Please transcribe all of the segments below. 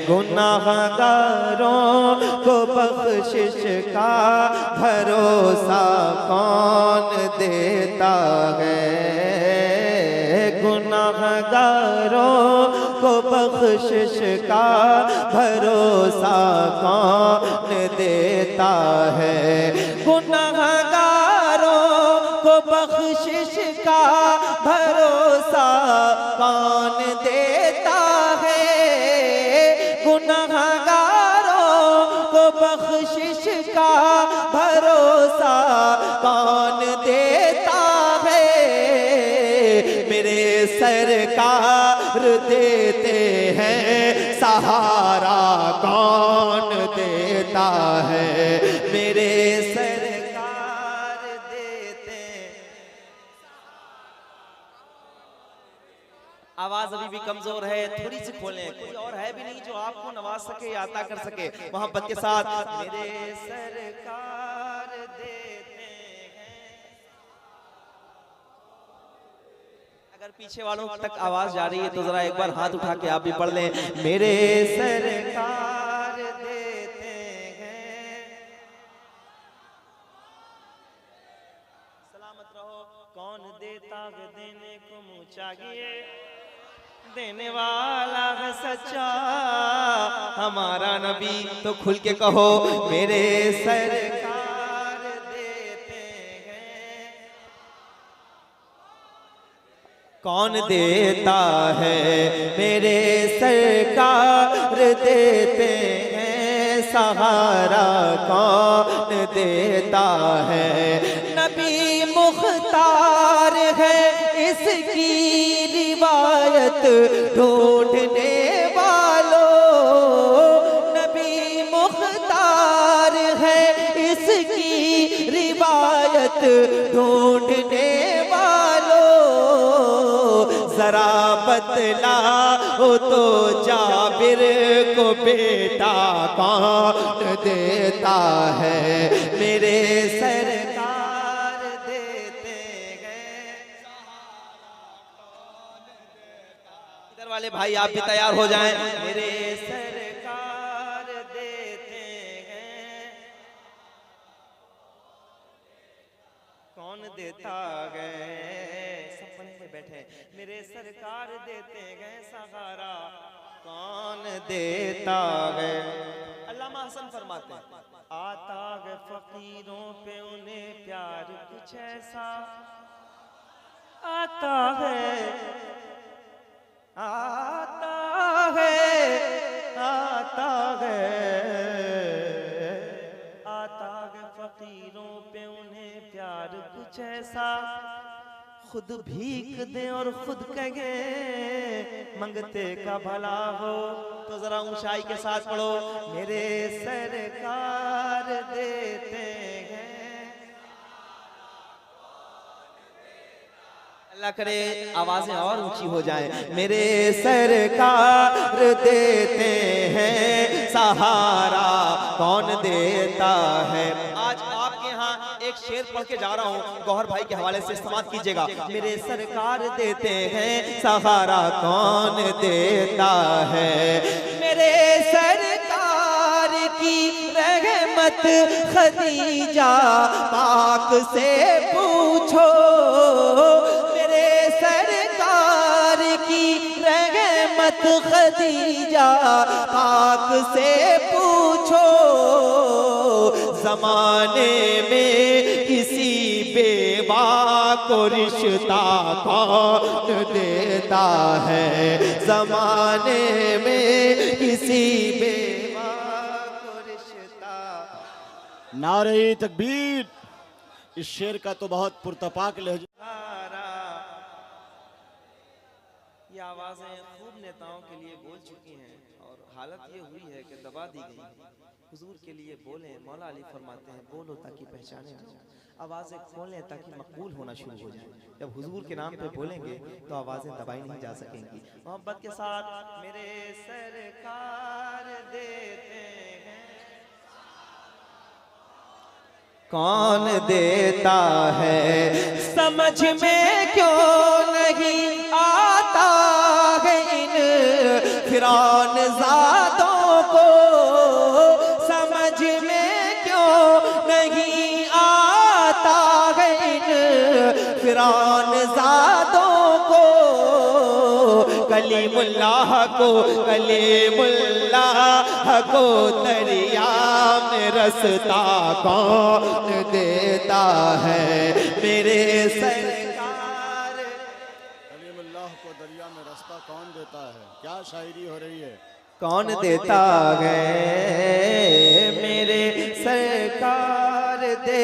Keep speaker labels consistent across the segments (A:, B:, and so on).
A: गुनाहगारों को बख्शिश का भरोसा कौन देता है, गुनाहगारों को बख्शिश का भरोसा कौन देता है, गुनाहगारों को बख्शिश का भरोसा कौन देता है, गुनाहगारों को बख्शिश का भरोसा कौन देता है। मेरे सरकार देते हैं सहारा कौन देता है, मेरे सरकार देते। आवाज अभी भी कमजोर है, थोड़ी सी खोलें, कोई और है भी नहीं जो आपको नवाज सके या अता कर सके मोहब्बत के साथ। मेरे सरकार देते हैं। अगर पीछे वालों तक आवाज जा रही है तो जरा एक बार हाथ उठा के आप भी पढ़ लें, मेरे सरकार देते हैं। सलामत रहो। कौन देता है देने को मुँह चाहिए, देने वाला है सच्चा हमारा नबी। तो खुल के कहो, मेरे सरकार देते हैं। कौन देता है, मेरे सरकार देते हैं। सहारा कौन देता है, नबी मुख्तार है इसकी रिवायत ढूंढने वालों, नबी मुख्तार है इसकी रिवायत ढूंढने वालों। जरा बतलाओ तो जाबिर को बेटा कौन देता है, मेरे सरकार देते हैं। इधर वाले भाई आप भी तैयार हो जाएं, मेरे सरकार देते हैं। कौन देता है, सब पढ़े बैठे, मेरे सरकार देते हैं सहारा कौन देता है। अल्लामा हसन फरमाते हैं, आता है फकीरों पे उन्हें प्यार कुछ ऐसा आता है, आता है, आता है, आता है फकीरों पे उन्हें प्यार कुछ ऐसा, खुद भीख दे और खुद कहे मंगते का भला हो। तो जरा ऊंचाई के साथ पढ़ो, मेरे सरकार देते हैं। अल्लाह करे आवाजें और ऊंची हो जाएं, मेरे सरकार देते हैं। सहारा कौन देता है। आज आपके यहाँ एक शेर पढ़ के जा रहा हूँ, गौहर भाई के हवाले से इस्तेमाल कीजिएगा। मेरे सरकार देते हैं, सहारा कौन देता है। मेरे सरकार की रहमत खदीजा पाक से पूछो, मेरे सरकार की रहमत खदीजा पाक से पूछो। जमाने में किसी बेवा को रिश्ता कौन देता है, जमाने में किसी बेवा को रिश्ता।
B: नारे तकबीर। इस शेर का तो बहुत पुरतपाक लहजा।
A: ये आवाजें खूब नेताओं के लिए बोल चुकी हैं और हालत ये हुई है कि दबा दी गई। हुजूर के लिए बोलें, मौला अली फरमाते हैं बोलो ताकि पहचाने जाओ। आवाज़ें खोलें ताकि मकबूल होना शुरू हो जाए। जब हुजूर के नाम पे बोलेंगे तो आवाज़ें दबाई नहीं जा सकेंगी। मोहब्बत के साथ, मेरे सरकार देते हैं। कौन देता है, समझ में क्यों नहीं आता है इन फिरौन ज़ादों
C: कलीमुल्लाह को, कलीमुल्लाह को दरिया में रास्ता कौन देता है मेरे सरकार।
B: कलीमुल्लाह को दरिया में रास्ता कौन देता है? क्या शायरी हो रही है।
C: कौन देता है मेरे सरकार देते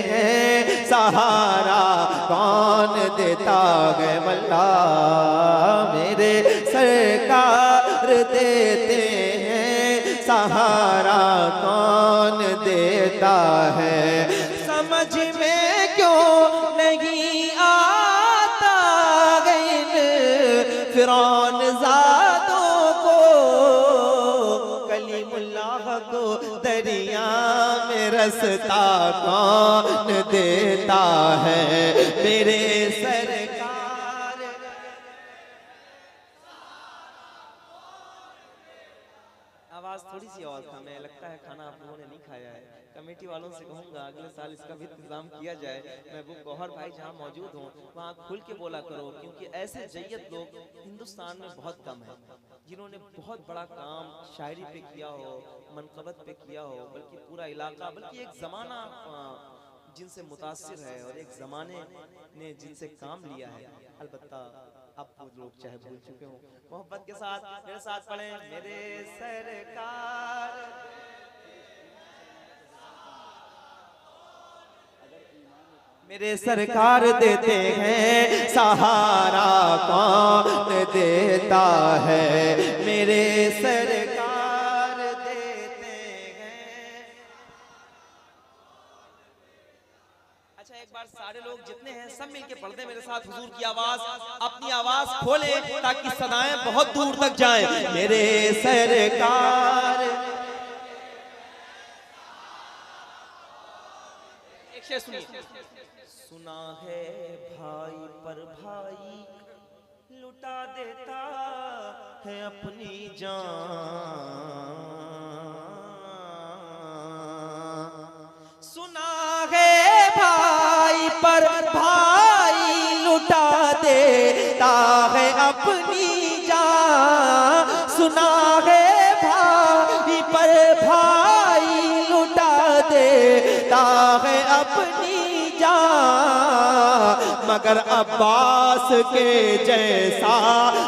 C: हैं सहारा, कौन देता है मल्ला मेरे सरकार देते हैं सहारा, कौन देता है। समझ में क्यों नहीं आता इन फिरौन ज़ादों को, कलीमुल्लाह को दरिया में रास्ता कौन देता है मेरे सरकार।
A: आवाज थोड़ी सी और कम है, लगता है खाना आप लोगों ने नहीं खाया है। कमेटी वालों से कहूंगा अगले साल इसका भी इंतजाम किया जाए। महबूब गौहर भाई जहाँ मौजूद हों वहाँ खुल के बोला करो, क्योंकि ऐसे जय्यत लोग हिंदुस्तान में बहुत कम है जिन्होंने बहुत बड़ा काम शायरी पे किया हो, मनकबत पे किया हो, बल्कि पूरा इलाका, बल्कि एक ज़माना जिनसे मुतासिर है और एक ज़माने ने जिनसे काम लिया है। अलबत्ता अब वो लोग चाहे भूल चुके हों। मोहब्बत के साथ मेरे साथ पढ़ें, मेरे सरकार।
C: मेरे सरकार देते हैं सहारा, कौन देता है मेरे सरकार देते हैं।
A: अच्छा, एक बार सारे लोग जितने हैं सब मिलके पढ़ दें मेरे साथ हुजूर की आवाज। अपनी आवाज खोले ताकि सदाएं बहुत दूर तक जाएं।
C: मेरे सरकार।
A: एक शेर सुनिए।
C: सुना है भाई पर भाई लुटा देता है अपनी जान। सुना है भाई पर भाई लुटा देता है अपनी जान। सुना है भाई पर भाई लुटा देता है अपनी मगर अब्बास के जैसा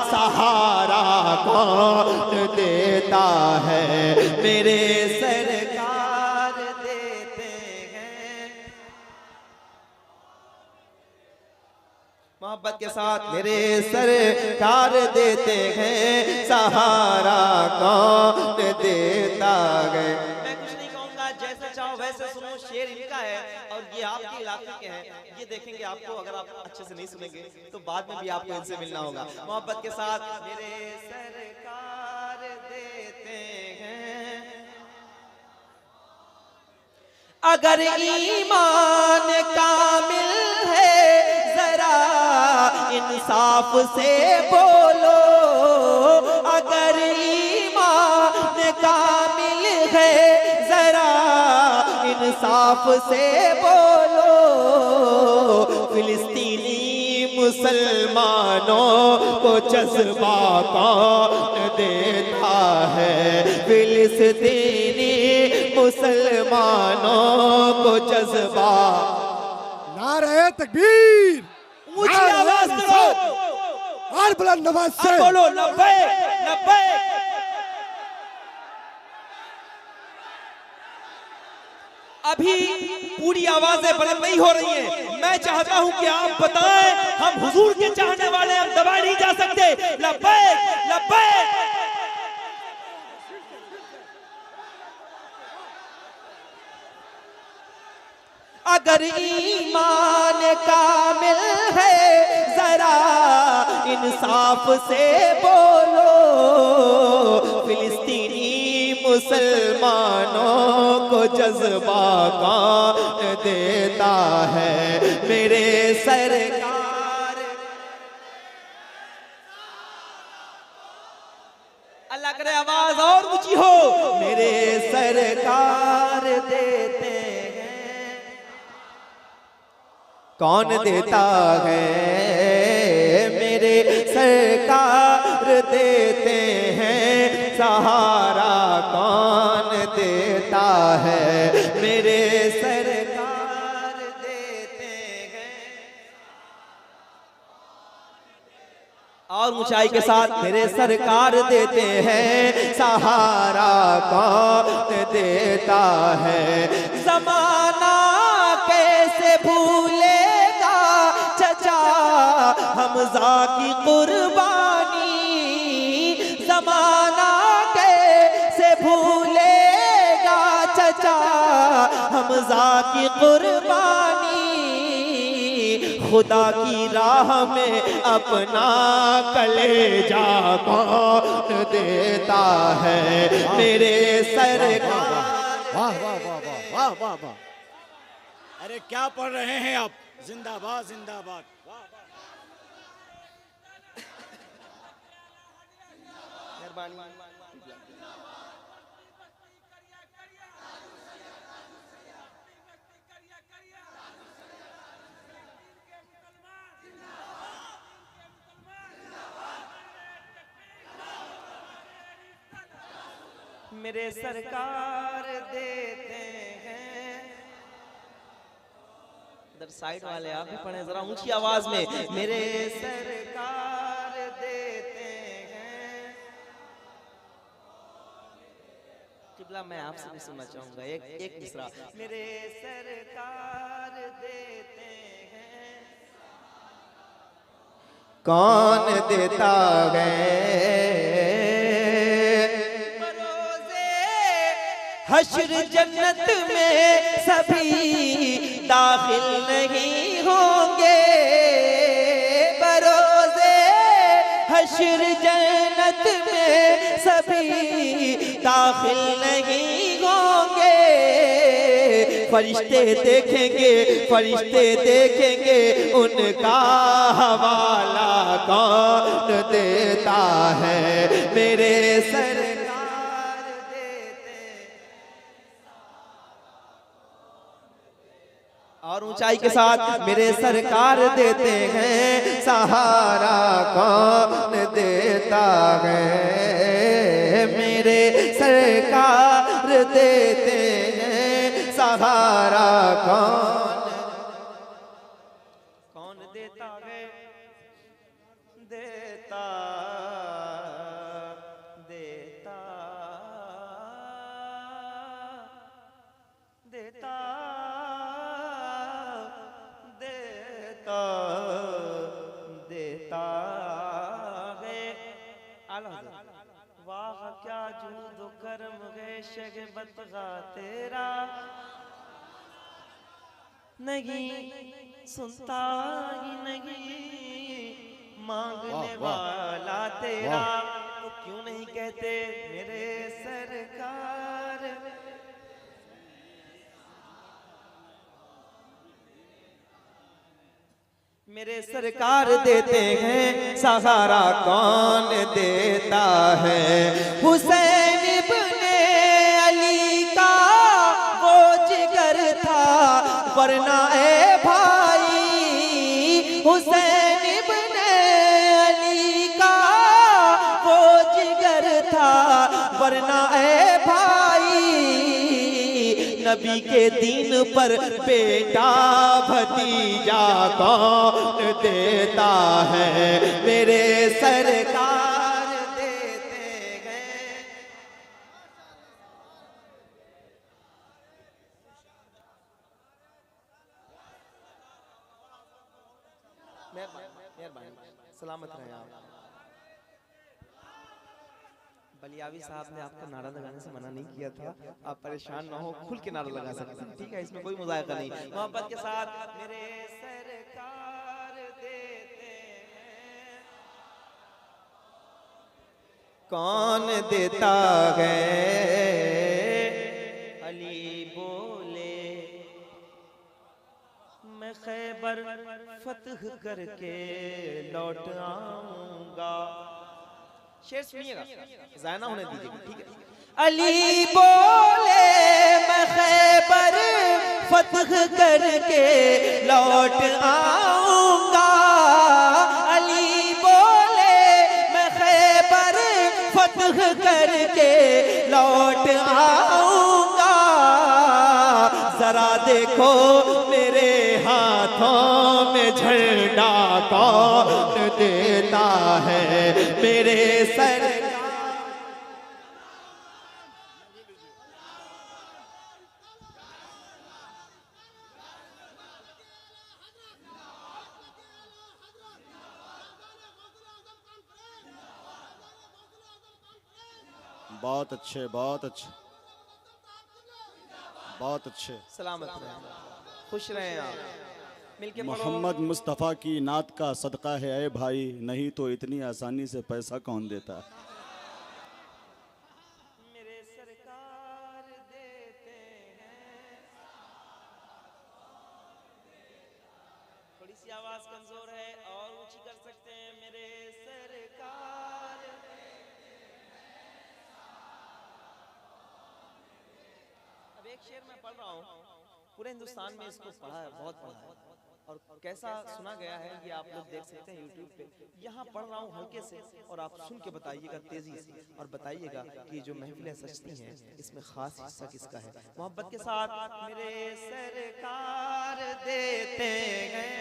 C: सहारा कौन देता है मेरे सरकार देते हैं। मोहब्बत के साथ मेरे सरकार देते हैं सहारा कौन देता है।
A: मैं कुछ नहीं कहूंगा, जैसे चाहो वैसे सुनो। शेर इनका है और ये आपके इलाके के हैं। ये देखेंगे आपको, अगर आप अच्छे से नहीं सुनेंगे तो बाद में भी आपको इनसे मिलना होगा। मोहब्बत के साथ मेरे सरकार देते हैं।
C: अगर ईमान कामिल है जरा इंसाफ से बोलो। अगर ईमान कामिल है जरा इंसाफ से बोलो। फिलिस्तीनी मुसलमानों को जज्बा कौन देता है। फिलिस्तीनी मुसलमानों को जज्बा।
D: नारे तकबीर,
C: ऊंची आवाज करो
D: और बुलंद आवाज से
C: बोलो लब्बैक लब्बैक।
A: अभी पूरी आवाजें बुलंद नहीं हो रही हैं। मैं चाहता हूं कि आप बताएं, हम हुजूर के चाहने वाले, हम दबाए नहीं जा सकते। लब्बैक लब्बैक।
C: अगर ईमान कामिल है जरा इंसाफ से बोलो। फिलिस्तीनी मुसलमानों को जज्बा कौन देता है मेरे सरकार।
A: अल्लाह करे आवाज और ऊंची हो।
C: मेरे सरकार देते हैं। कौन देता है मेरे सरकार सहारा कौन देता है, मेरे सरकार देते हैं। और ऊंचाई के साथ मेरे सरकार देते हैं, सहारा कौन देता है। ज़माना कैसे भूलेगा चचा हमज़ा की कुर्बानी, ज़माना कैसे भूलेगा चचा हमज़ा की कुर्बानी। खुदा की राह में अपना कलेजा कौन देता है, मेरे सरकार।
B: वाह वाह वाह वाह वाह वाह वाह। अरे क्या पढ़ रहे हैं आप? जिंदाबाद जिंदाबाद। वाह वाह।
A: मेरे सरकार देते हैं। इधर साइड वाले आप भी पढ़े जरा ऊंची आवाज में, मेरे सरकार देते हैं। किबला मैं आपसे भी सुनना चाहूंगा एक मिसरा। मेरे सरकार देते हैं।
C: कौन देता है, हश्र जन्नत में सभी दाखिल नहीं होंगे, बरोज़े हश्र जन्नत में सभी दाखिल नहीं होंगे। फरिश्ते देखेंगे, फरिश्ते देखेंगे, उनका हवाला कौन देता है, मेरे सरकार और ऊंचाई के साथ मेरे सरकार देते हैं, सहारा कौन देता है, मेरे सरकार देते हैं, सहारा कौन
A: देता है, देता देता देता देता है। वाह क्या जूद करम है शगबत तेरा, नहीं सुनता ही नहीं मांगने वाला तेरा। तो क्यों नहीं कहते मेरे सरकार, मेरे सरकार देते हैं, सहारा कौन देता है। हुसैन इब्ने अली का वो जिगर था, वरना ए भाई, हुसैन इब्ने अली का वो जिगर था, वरना ए भाई। नबी के दीन पर बेटा भतीजा कौन देता है, मेरे सरकार देते हैं। सलामत रहे आप। बलियावी साहब ने आपको नारा लगाने से मना नहीं किया था, आप परेशान ना हो, खुल के नारा लगा सकते हैं, ठीक है, इसमें कोई मुज़ायका नहीं। मोहब्बत के साथ मेरे सरकार देते हैं, कौन देता है। अली बोले मैं खैबर फतह करके लौट आऊंगा। शेर सुनिएगा, ज़ाया ना होने दीजिएगा, ठीक है। अली बोले मैं खैबर फतह करके लौट आऊंगा। अली बोले मैं खैबर फतह
C: फतह करके लौट आऊंगा। जरा देखो मेरे हाथों में झंडा कौन देता है, मेरे सर
B: बहुत अच्छे, बहुत अच्छे, बहुत अच्छे।
A: सलामत रहें, खुश रहें आप। मिलके पढ़ो।
B: मोहम्मद मुस्तफ़ा की नात का सदका है ऐ भाई, नहीं तो इतनी आसानी से पैसा कौन देता।
A: मेरे सरकार देते हैं। थोड़ी सी आवाज कमजोर है और ऊंची कर सकते हैं। मेरे सरकार अब एक शेर मैं पढ़ रहा हूँ, पूरे हिंदुस्तान में इसको पढ़ा है, बहुत पढ़ा है, और कैसा सुना गया है ये आप लोग देख सकते हैं यूट्यूब पे। यहाँ पढ़ रहा हूँ हल्के से, और आप सुन के बताइएगा तेजी से, और बताइएगा कि जो महफिलें सजती हैं इसमें खास हिस्सा किसका है। मोहब्बत के साथ। मेरे सरकार देते हैं,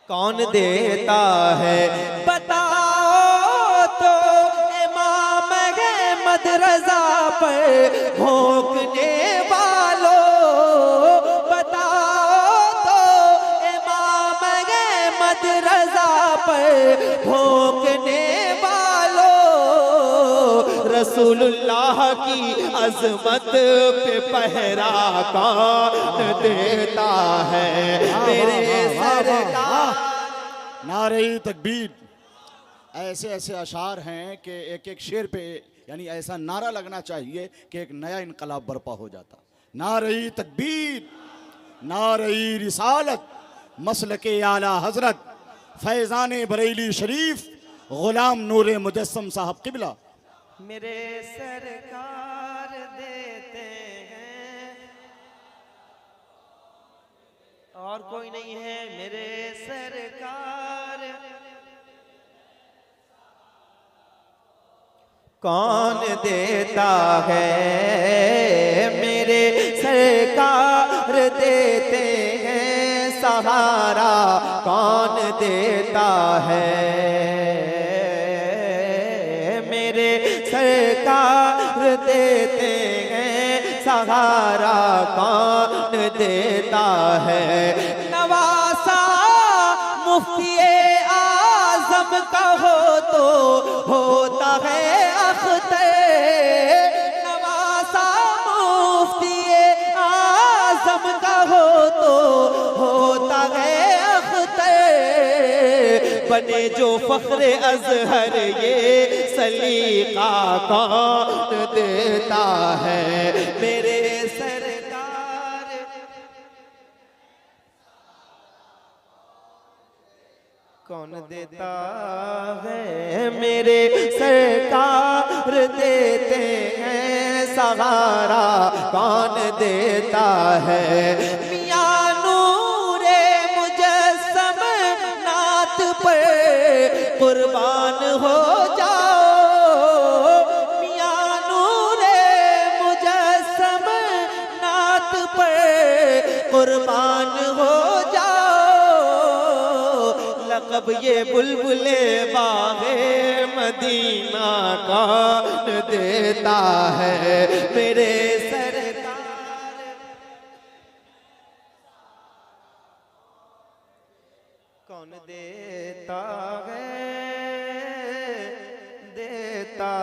C: कौन देता है, बताओ तो इमाम अहमद रजा पर भोंकने वालों। बताओ तो इमाम अहमद रजा पर भोंकने वालों। रसूलुल्लाह की अजमत पे पहरा कौन देता है, मेरे सरकार।
B: नारे तकबीर। ऐसे ऐसे अशार हैं कि एक एक शेर पे यानी ऐसा नारा लगना चाहिए कि एक नया इनकलाब बर्पा हो जाता। नारे तकबीर, नारे रिसालत, मसलके आला हजरत फैज़ान बरेली शरीफ गुलाम नूर मुजस्सम साहब किबला।
A: मेरे सरकार देते हैं और कोई नहीं है। मेरे सरकार
C: कौन देता है, मेरे सरकार देते हैं सहारा। कौन देता है, मेरे सरकार देते हैं सहारा। कौन देता है, नवासा मुफ्ती आजम का हो तो होता है अख्तर। नवासा मुफ्ती आजम का हो तो होता है अख्तर। बने जो फख्रे अजहर ये सलीका कौन देता है, मेरे सरकार। कौन देता है, मेरे सरकार देते हैं सहारा। कौन देता है, मियां नूरे मुजस्सम नात पर कुर्बान हो जाओ। मियां नूरे मुजस्सम नात पर कुर्बान हो जाओ। लक़ब ये बुलबुले बाग़े मदीना कौन देता है, मेरे सरकार। कौन देता है, देता